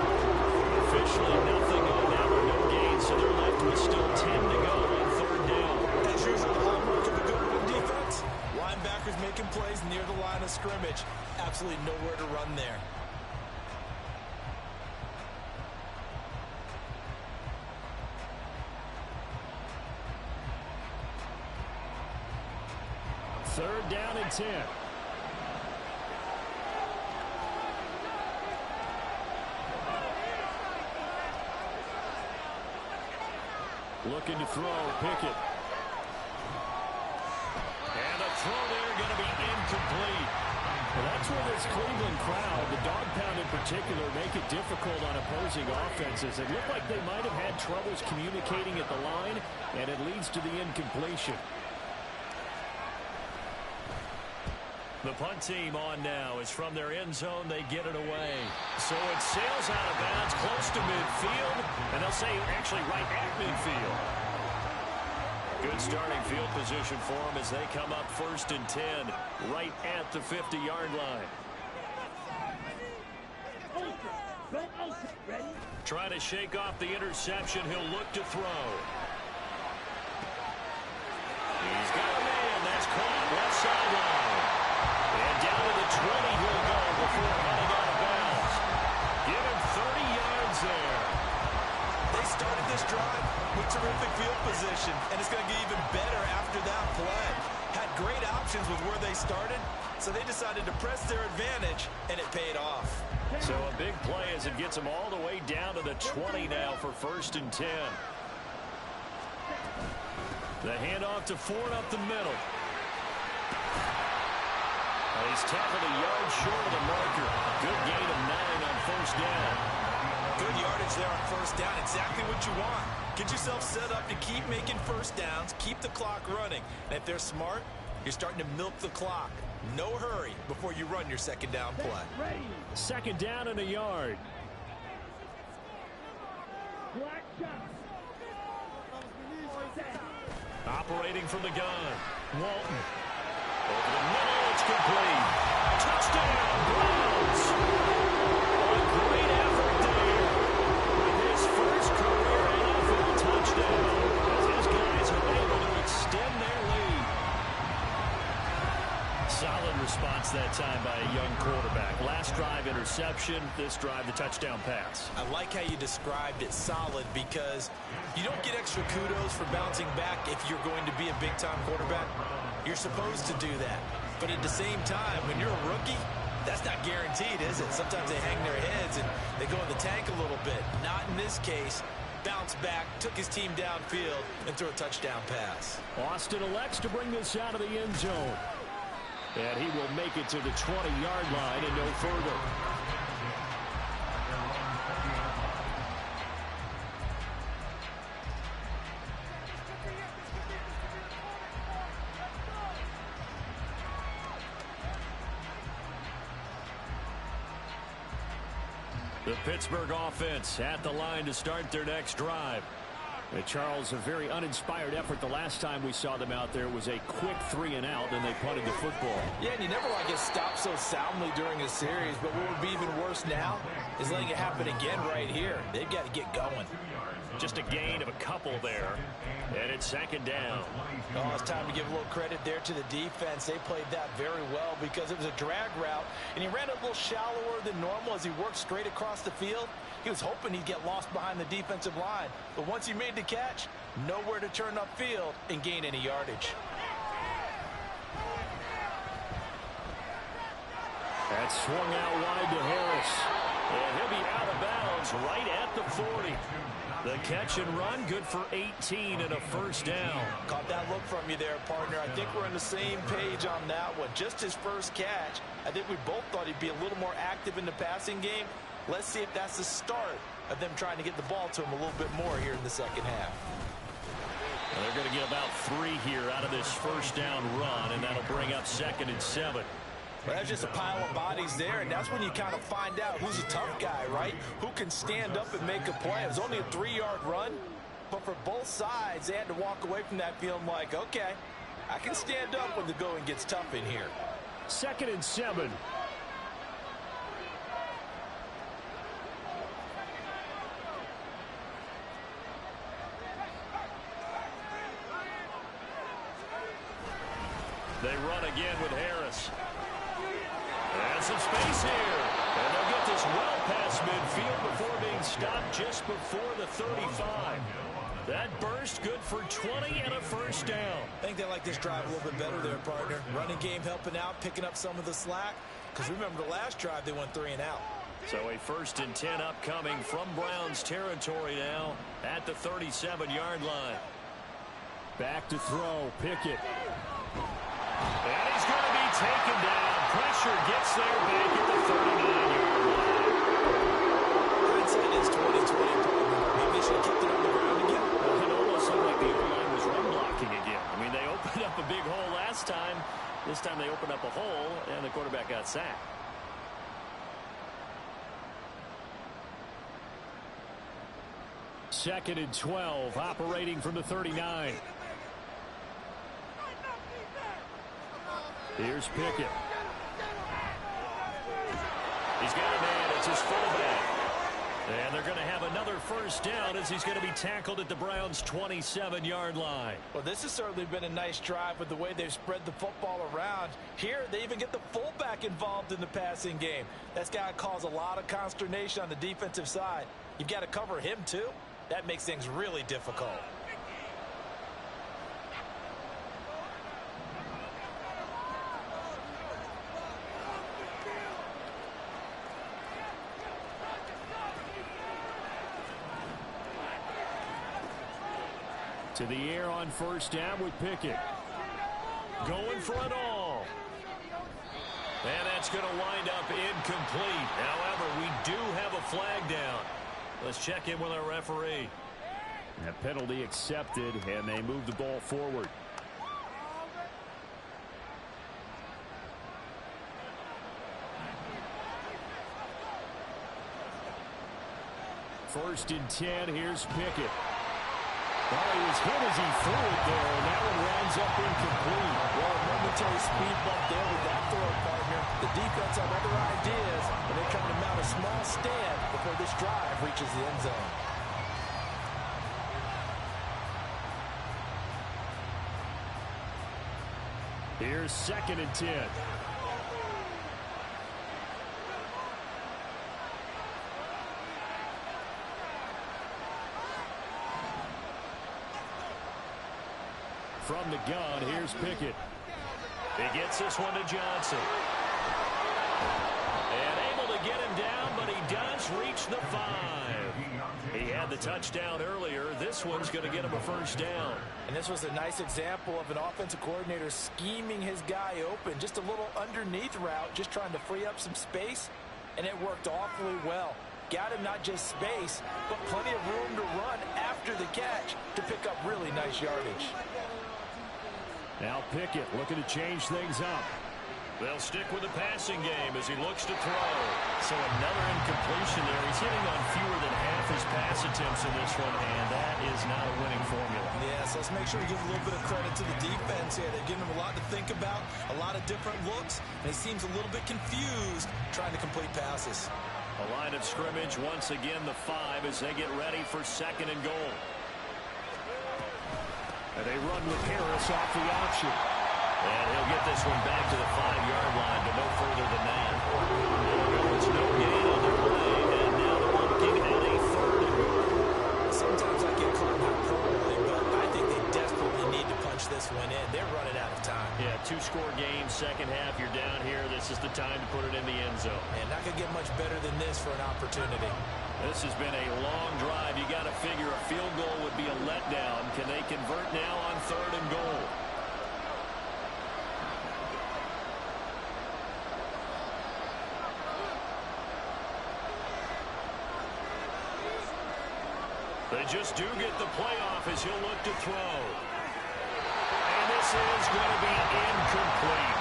Officially nothing on that one, no gain, so they're left with still 10 to go on 3rd down. As usual, the hallmark of a good run defense. Linebackers making plays near the line of scrimmage. Absolutely nowhere to run there. Third down and 10. Looking to throw, Pickett. And the throw there going to be incomplete. Well, that's where this Cleveland crowd, the dog pound in particular, make it difficult on opposing offenses. It looked like they might have had troubles communicating at the line, and it leads to the incompletion. The punt team on now is from their end zone. They get it away. So it sails out of bounds close to midfield, and they'll say actually right at midfield. Good starting field position for them as they come up 1st and 10 right at the 50-yard line. Trying to shake off the interception. He'll look to throw. He's got a man. That's caught left sideline. And down to the 20 he'll go before heading out of bounds. Give him 30 yards there. They started this drive with terrific field position, and it's going to get even better after that play. Had great options with where they started, so they decided to press their advantage, and it paid off. So a big play as it gets them all the way down to the 20 now for 1st and 10. The handoff to Ford up the middle. He's tackled a yard short of the marker. Good gain of 9 on 1st down. Good yardage there on 1st down. Exactly what you want. Get yourself set up to keep making 1st downs, keep the clock running. And if they're smart, you're starting to milk the clock. No hurry before you run your 2nd down play. 2nd down and a yard. Operating from the gun. Walton. Over the middle, it's complete. Touchdown, Browns. A great effort there with his first career NFL touchdown as his guys are able to extend their lead. Solid response that time by a young quarterback. Last drive, interception. This drive, the touchdown pass. I like how you described it, solid, because you don't get extra kudos for bouncing back if you're going to be a big-time quarterback. You're supposed to do that. But at the same time, when you're a rookie, that's not guaranteed, is it? Sometimes they hang their heads and they go in the tank a little bit. Not in this case. Bounced back, took his team downfield, and threw a touchdown pass. Austin elects to bring this out of the end zone. And he will make it to the 20-yard line and no further. The Pittsburgh offense at the line to start their next drive. Charles, a very uninspired effort. The last time we saw them out there was a quick 3-and-out, and they punted the football. Yeah, and you never want to get stopped so soundly during a series, but what would be even worse now is letting it happen again right here. They've got to get going. Just a gain of a couple there, and it's 2nd down. Oh, it's time to give a little credit there to the defense. They played that very well because it was a drag route, and he ran a little shallower than normal as he worked straight across the field. He was hoping he'd get lost behind the defensive line, but once he made the catch, nowhere to turn upfield and gain any yardage. That swung out wide to Harris. And he'll be out of bounds right at the 40. The catch and run, good for 18 and a 1st down. Caught that look from you there, partner. I think we're on the same page on that one. Just his first catch. I think we both thought he'd be a little more active in the passing game. Let's see if that's the start of them trying to get the ball to him a little bit more here in the 2nd half. And they're going to get about 3 here out of this 1st down run, and that'll bring up 2nd and 7. Well, that's just a pile of bodies there, and that's when you kind of find out who's a tough guy, right? Who can stand up and make a play. It was only a 3-yard run, but for both sides, they had to walk away from that feeling like, okay, I can stand up when the going gets tough in here. 2nd and 7. They run again with Harris. And some space here. And they'll get this well past midfield before being stopped just before the 35. That burst good for 20 and a 1st down. I think they like this drive a little bit better there, partner. Running game helping out, picking up some of the slack. Because remember the last drive, they went 3-and-out. So a 1st and 10 upcoming from Browns territory now at the 37-yard line. Back to throw. Pickett. And he's going to be taken down. Pressure gets there back at the 39-yard line. Hindsight is 20/20. Maybe they should have kept it on the ground again. Well, it almost looked like the O-line was run blocking again. I mean, they opened up a big hole last time. This time they opened up a hole, and the quarterback got sacked. Second and 12, operating from the 39. Here's Pickett. He's got a man. It's his fullback. And they're going to have another first down as he's going to be tackled at the Browns' 27-yard line. Well, this has certainly been a nice drive with the way they've spread the football around. Here, they even get the fullback involved in the passing game. That's got to cause a lot of consternation on the defensive side. You've got to cover him, too. That makes things really difficult. To the air on first down with Pickett. Going for it all. And that's going to wind up incomplete. However, we do have a flag down. Let's check in with our referee. That penalty accepted, and they move the ball forward. First and 10, here's Pickett. Well, he was hit as he threw it there, and that one winds up incomplete. Well, a momentary speed bump there with that throw, partner. The defense have other ideas, and they're trying to mount a small stand before this drive reaches the end zone. Here's second and 10. From the gun, here's Pickett. He gets this one to Johnson. And able to get him down, but he does reach the 5. He had the touchdown earlier. This one's going to get him a first down. And this was a nice example of an offensive coordinator scheming his guy open. Just a little underneath route, just trying to free up some space, and it worked awfully well. Got him not just space, but plenty of room to run after the catch to pick up really nice yardage. Now Pickett looking to change things up. They'll stick with the passing game as he looks to throw. So another incompletion there. He's hitting on fewer than half his pass attempts in this one, and that is not a winning formula. Yeah, so let's make sure we give a little bit of credit to the defense here. They're giving him a lot to think about, a lot of different looks, and he seems a little bit confused trying to complete passes. A line of scrimmage, once again the 5 as they get ready for second and goal. And they run with Harris off the option. And he'll get this one back to the 5-yard line, but no further than that. It's no gain on the play, and now they're looking at a third and goal. Sometimes I get caught in hyperbole, but I think they desperately need to punch this one in. They're running out of time. Yeah, 2-score game, second half, you're down here. This is the time to put it in the end zone. And not going to get much better than this for an opportunity. This has been a long drive. You got to figure a field goal would be a letdown. Can they convert now on third and goal? They just do get the playoff as he'll look to throw. And this is going to be incomplete.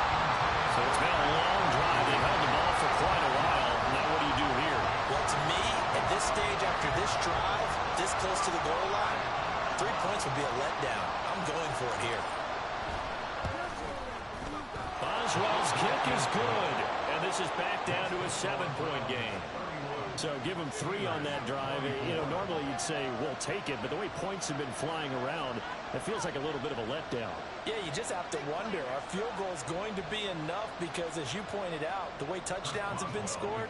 So it's been a long drive. They've held the ball for quite a while. Now what do you do here? Well, to me, at this stage after this drive, this close to the goal line, 3 points would be a letdown. I'm going for it here. Boswell's kick is good. And this is back down to a 7-point game. So give them 3 on that drive. You know, normally you'd say, we'll take it, but the way points have been flying around, it feels like a little bit of a letdown. Yeah, you just have to wonder, are field goals going to be enough? Because as you pointed out, the way touchdowns have been scored,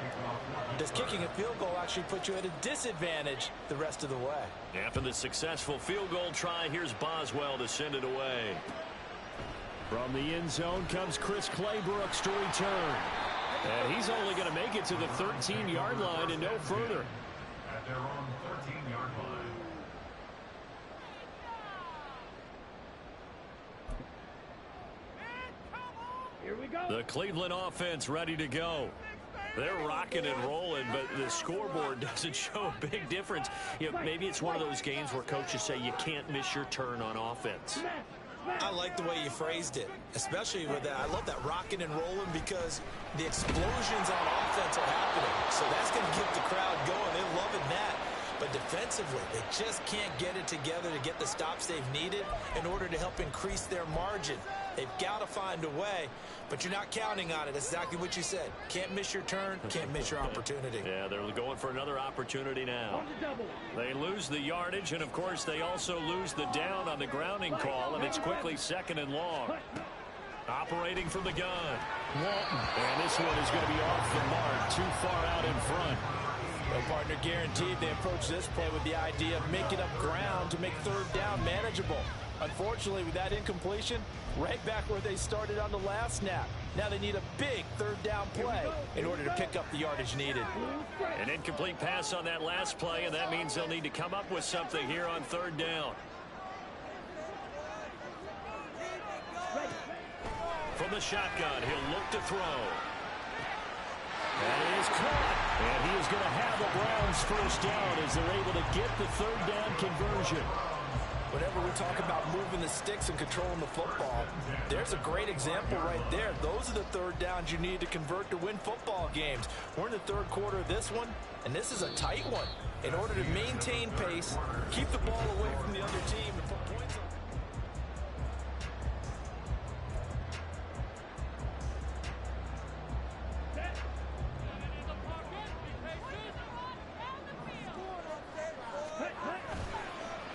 does kicking a field goal actually put you at a disadvantage the rest of the way? After the successful field goal try, here's Boswell to send it away. From the end zone comes Chris Claybrooks to return. And he's only going to make it to the 13-yard line and no further. At their own 13-yard line. Here we go. The Cleveland offense ready to go. They're rocking and rolling, but the scoreboard doesn't show a big difference. You know, maybe it's one of those games where coaches say you can't miss your turn on offense. I like the way you phrased it, especially with that. I love that rocking and rolling because the explosions on offense are happening. So that's going to get the crowd going. They're loving that. But defensively, they just can't get it together to get the stops they've needed in order to help increase their margin. They've got to find a way, but you're not counting on it. That's exactly what you said. Can't miss your turn, can't miss your opportunity. Yeah, they're going for another opportunity now. They lose the yardage, and, of course, they also lose the down on the grounding call, and it's quickly 2nd and long. Operating from the gun, Walton. And this one is going to be off the mark, too far out in front. Well, partner, guaranteed they approach this play with the idea of making up ground to make 3rd down manageable. Unfortunately, with that incompletion, right back where they started on the last snap. Now they need a big 3rd down play in order to pick up the yardage needed. An incomplete pass on that last play, and that means they'll need to come up with something here on 3rd down. From the shotgun, he'll look to throw. That is caught. And he is going to have the Browns 1st down as they're able to get the 3rd down conversion. Whenever we talk about moving the sticks and controlling the football, there's a great example right there. Those are the 3rd downs you need to convert to win football games. We're in the 3rd quarter of this one, and this is a tight one. In order to maintain pace, keep the ball away from the other team, and put points on.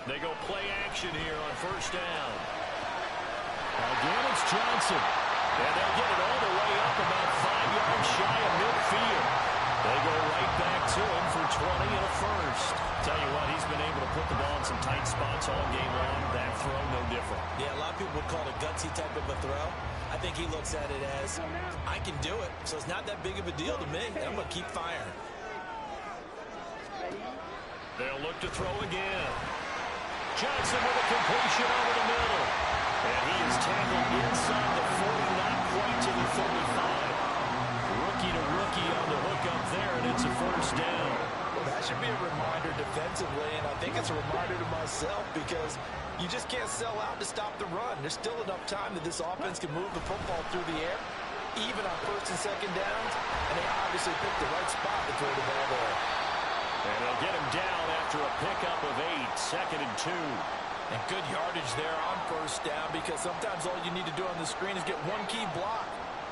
They go play action here on 1st down. Again, it's Johnson. And they'll get it all the way up about 5 yards shy of midfield. They go right back to him for 20 and a 1st. Tell you what, he's been able to put the ball in some tight spots all game long. That throw, no different. Yeah, a lot of people would call it a gutsy type of a throw. I think he looks at it as, I can do it, so it's not that big of a deal to me. I'm going to keep firing. They'll look to throw again. Johnson with a completion over the middle. And he is tackled inside the 40, not quite to the 35. Rookie to rookie on the hook up there, and it's a 1st down. Well, that should be a reminder defensively, and I think it's a reminder to myself because you just can't sell out to stop the run. There's still enough time that this offense can move the football through the air, even on 1st and 2nd downs, and they obviously picked the right spot to throw the ball there. And they'll get him down after a pickup of 8, 2nd and 2. And good yardage there on 1st down because sometimes all you need to do on the screen is get one key block.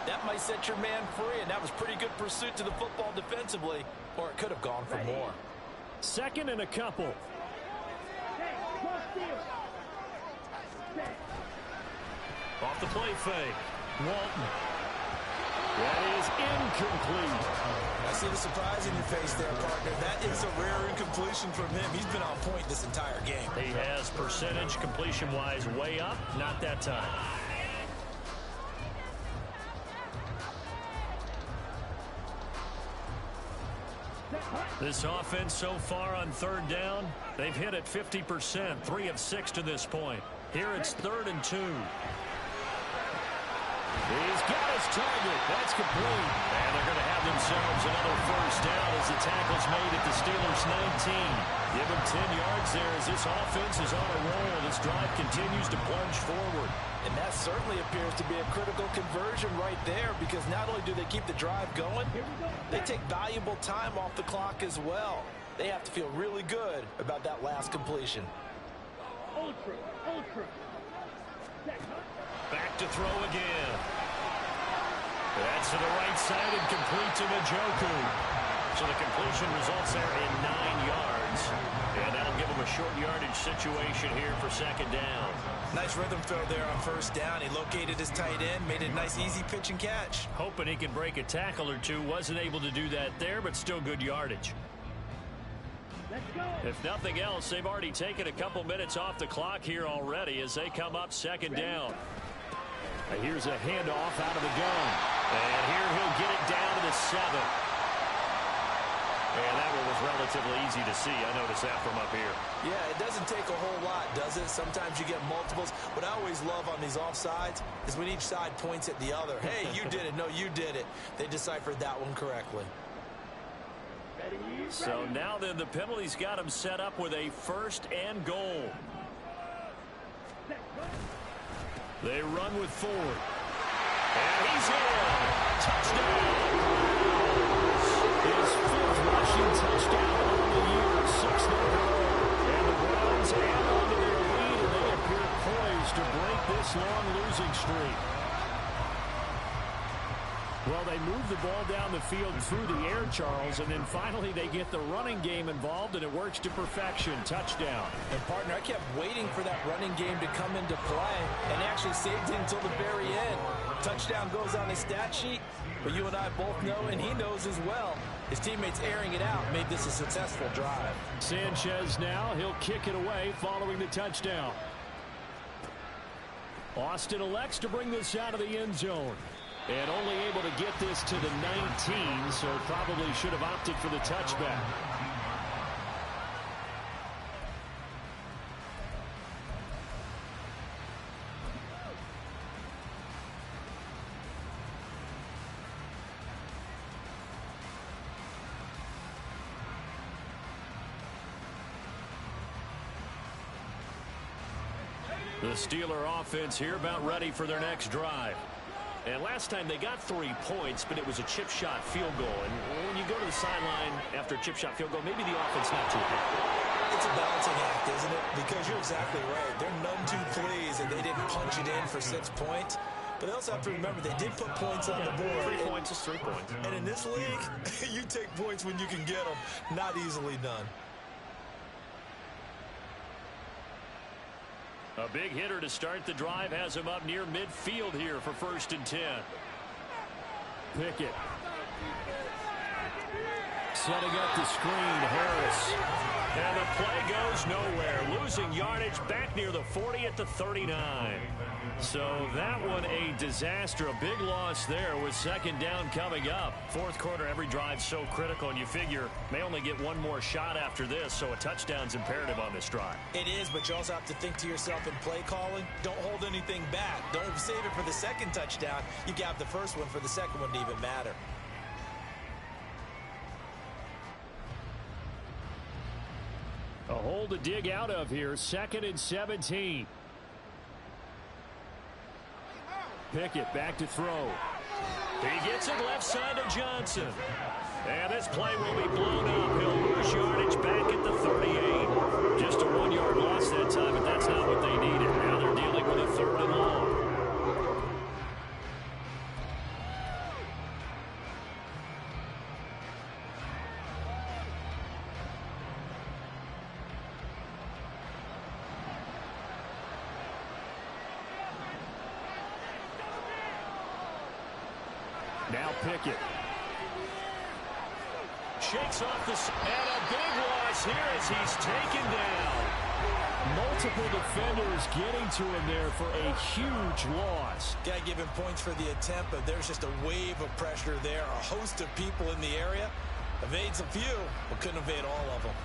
That might set your man free, and that was pretty good pursuit to the football defensively, or it could have gone for more. 2nd and a couple. Off the play fake. Walton. That is incomplete. I see the surprise in your face there, partner. That is a rare incompletion from him. He's been on point this entire game. He has percentage completion-wise way up. Not that time. This offense so far on 3rd down, they've hit it 50%, 3 of 6 to this point. Here it's 3rd and 2. He's got his target. That's complete. And they're going to have themselves another 1st down as the tackle's made at the Steelers' 19. Give them 10 yards there as this offense is on a roll. This drive continues to plunge forward. And that certainly appears to be a critical conversion right there because not only do they keep the drive going, they take valuable time off the clock as well. They have to feel really good about that last completion. Ultra. Back to throw again. That's to the right side and complete to Njoku. So the completion results there in 9 yards. And that'll give him a short yardage situation here for 2nd down. Nice rhythm throw there on 1st down. He located his tight end, made it a nice easy pitch and catch. Hoping he can break a tackle or two. Wasn't able to do that there, but still good yardage. Let's go. If nothing else, they've already taken a couple minutes off the clock here already as they come up 2nd down. And here's a handoff out of the gun. And here he'll get it down to the 7. And that one was relatively easy to see. I noticed that from up here. Yeah, it doesn't take a whole lot, does it? Sometimes you get multiples. What I always love on these offsides is when each side points at the other. Hey, you did it. No, you did it. They deciphered that one correctly. So now then the penalty's got him set up with a 1st and goal. They run with Ford. And he's in. Touchdown. His 5th rushing touchdown on the year, 6th overall. And the Browns add on to their lead, and they appear poised to break this long losing streak. Well, they move the ball down the field through the air, Charles, and then finally they get the running game involved, and it works to perfection. Touchdown. And, partner, I kept waiting for that running game to come into play and actually saved it until the very end. Touchdown goes on his stat sheet, but you and I both know, and he knows as well, his teammates airing it out made this a successful drive. Sanchez now, he'll kick it away following the touchdown. Austin elects to bring this out of the end zone. And only able to get this to the 19, so probably should have opted for the touchback. The Steeler offense here about ready for their next drive. And last time they got 3 points, but it was a chip shot field goal. And when you go to the sideline after a chip shot field goal, maybe the offense not too happy. It's a balancing act, isn't it? Because you're exactly right. They're none too pleased that they didn't punch it in for 6 points. But they also have to remember they did put points on the board. 3 points is 3 points. And in this league, you take points when you can get them. Not easily done. A big hitter to start the drive has him up near midfield here for 1st and 10. Pickett. Setting up the screen, Harris. And the play goes nowhere. Losing yardage back near the 40 at the 39. So that one a disaster. A big loss there with 2nd down coming up. 4th quarter, every drive so critical, and you figure may only get one more shot after this, so a touchdown's imperative on this drive. It is, but you also have to think to yourself in play calling, don't hold anything back. Don't save it for the 2nd touchdown. You got the 1st one for the 2nd one to even matter. A hole to dig out of here. 2nd and 17. Pickett back to throw. He gets it left side to Johnson. And this play will be blown up. He'll lose yardage back at the 38. Just a 1-yard loss that time, but that's not what they needed. Now they're dealing with a 3rd and long. Now Pickett. Shakes off the... And a big loss here as he's taken down. Multiple defenders getting to him there for a huge loss. Got to give him points for the attempt, but there's just a wave of pressure there. A host of people in the area. Evades a few, but couldn't evade all of them.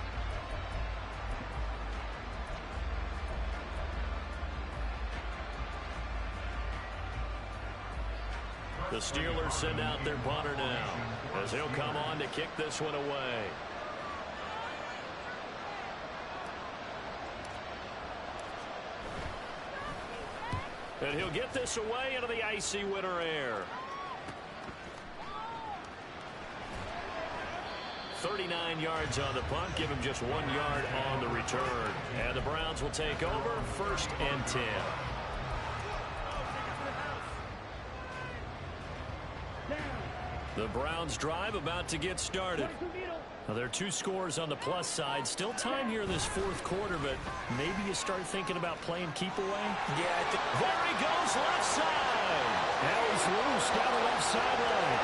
The Steelers send out their punter now as he'll come on to kick this one away. And he'll get this away into the icy winter air. 39 yards on the punt, give him just 1 yard on the return. And the Browns will take over 1st and 10. The Browns drive about to get started. Now, there are 2 scores on the plus side. Still time here in this 4th quarter, but maybe you start thinking about playing keep away. Yeah, I think... There he goes, left side. Now he's loose down the left sideline.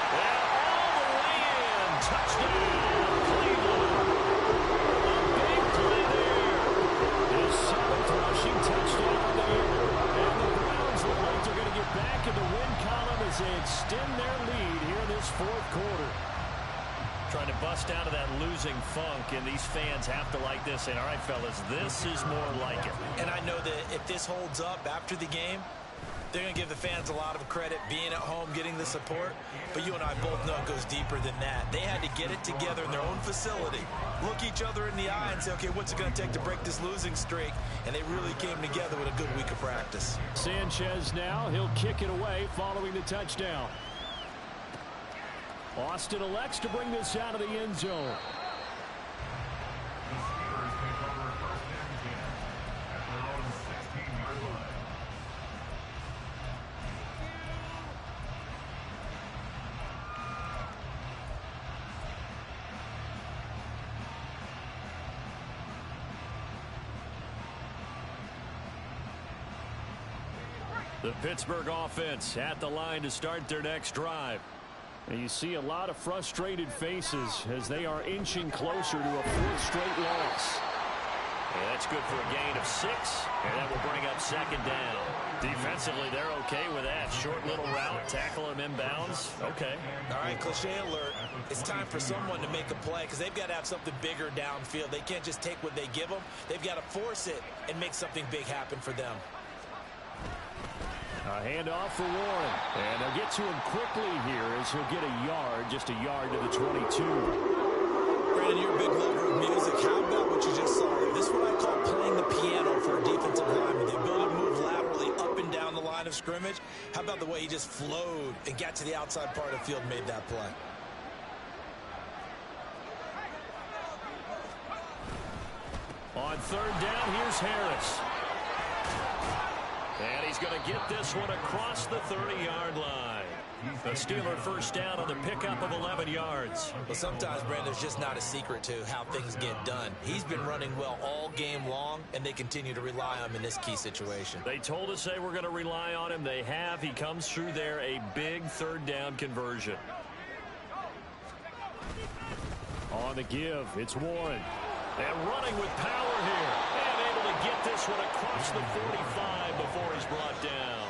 And all the way in. Touchdown, Cleveland. A big play there. His 7th rushing touchdown of the year. And the Browns look like they're going to get back in the win column as they extend their lead here in this 4th quarter. Trying to bust out of that losing funk, and these fans have to like this. And all right, fellas, this is more like it. And I know that if this holds up after the game, they're going to give the fans a lot of credit, being at home, getting the support, but you and I both know it goes deeper than that. They had to get it together in their own facility, look each other in the eye and say, okay, what's it going to take to break this losing streak? And they really came together with a good week of practice. Sanchez now, he'll kick it away following the touchdown. Austin elects to bring this out of the end zone. The Pittsburgh offense at the line to start their next drive. And you see a lot of frustrated faces as they are inching closer to a fourth straight loss. And that's good for a gain of 6, and that will bring up second down. Defensively, they're okay with that. Short little route, tackle him inbounds. Okay. All right, cliche alert. It's time for someone to make a play because they've got to have something bigger downfield. They can't just take what they give them. They've got to force it and make something big happen for them. A handoff for Warren. And they'll get to him quickly here as he'll get a yard, just a yard to the 22. Brandon, you're a big lover of music. How about what you just saw there? This is what I call playing the piano for a defensive lineman. The ability to move laterally up and down the line of scrimmage. How about the way he just flowed and got to the outside part of the field and made that play? On third down, here's Harris. And he's going to get this one across the 30-yard line. The Steeler first down on the pickup of 11 yards. Well, sometimes, Brandon, there's just not a secret to how things get done. He's been running well all game long, and they continue to rely on him in this key situation. They told us they were going to rely on him. They have. He comes through there, a big third down conversion. On the give, it's Warren. And running with power here. And able to get this one across the 45 before he's brought down.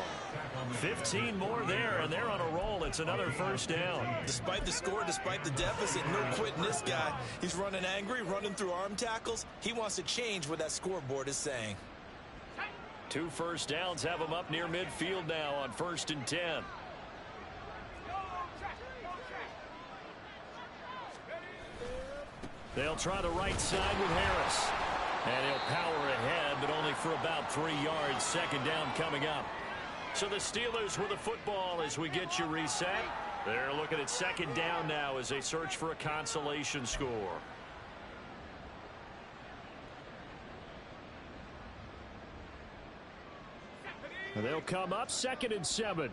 15 more there, and they're on a roll. It's another first down. Despite the score, despite the deficit, no quitting this guy. He's running angry, running through arm tackles. He wants to change what that scoreboard is saying. 2 first downs have him up near midfield now on 1st and 10. They'll try the right side with Harris. And he'll power ahead, but only for about 3 yards. Second down coming up. So the Steelers with the football as we get you reset. They're looking at second down now as they search for a consolation score. And they'll come up 2nd and 7.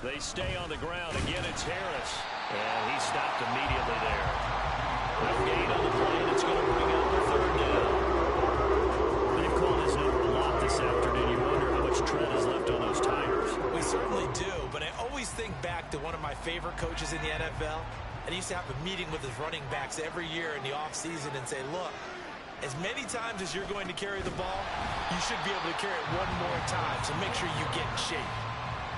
They stay on the ground. Again, it's Harris. And he stopped immediately there. No gain on the play, and it's going to bring up the third down. They've called his number a lot this afternoon. You wonder how much tread is left on those tires. We certainly do, but I always think back to one of my favorite coaches in the NFL. And he used to have a meeting with his running backs every year in the offseason and say, look, as many times as you're going to carry the ball, you should be able to carry it one more time, so make sure you get in shape.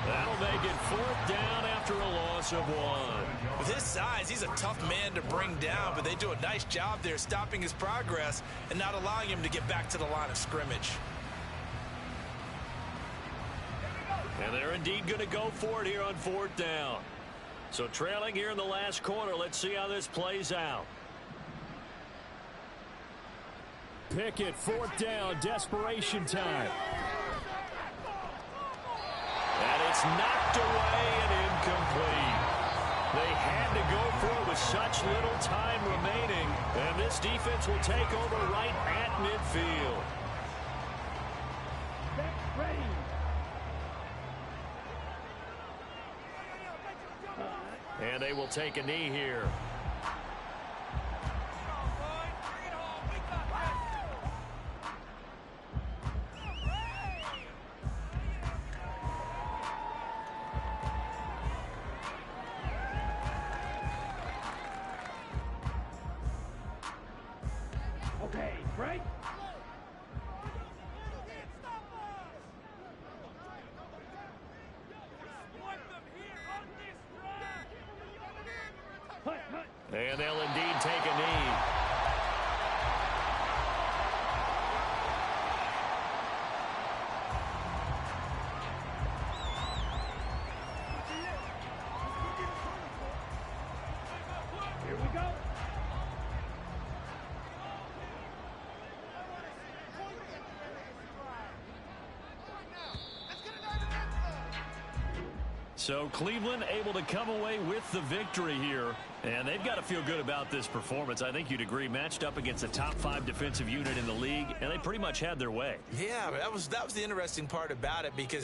That'll make it 4th down after a loss of 1. With his size, he's a tough man to bring down, but they do a nice job there stopping his progress and not allowing him to get back to the line of scrimmage. And they're indeed going to go for it here on 4th down. So trailing here in the last quarter, let's see how this plays out. Pickett, 4th down, desperation time. And it's knocked away and incomplete. They had to go for it with such little time remaining. And this defense will take over right at midfield. Ready. And they will take a knee here. Okay, break. And they'll indeed take a knee. So Cleveland able to come away with the victory here. And they've got to feel good about this performance. I think you'd agree, matched up against a top 5 defensive unit in the league, and they pretty much had their way. Yeah, that was the interesting part about it, because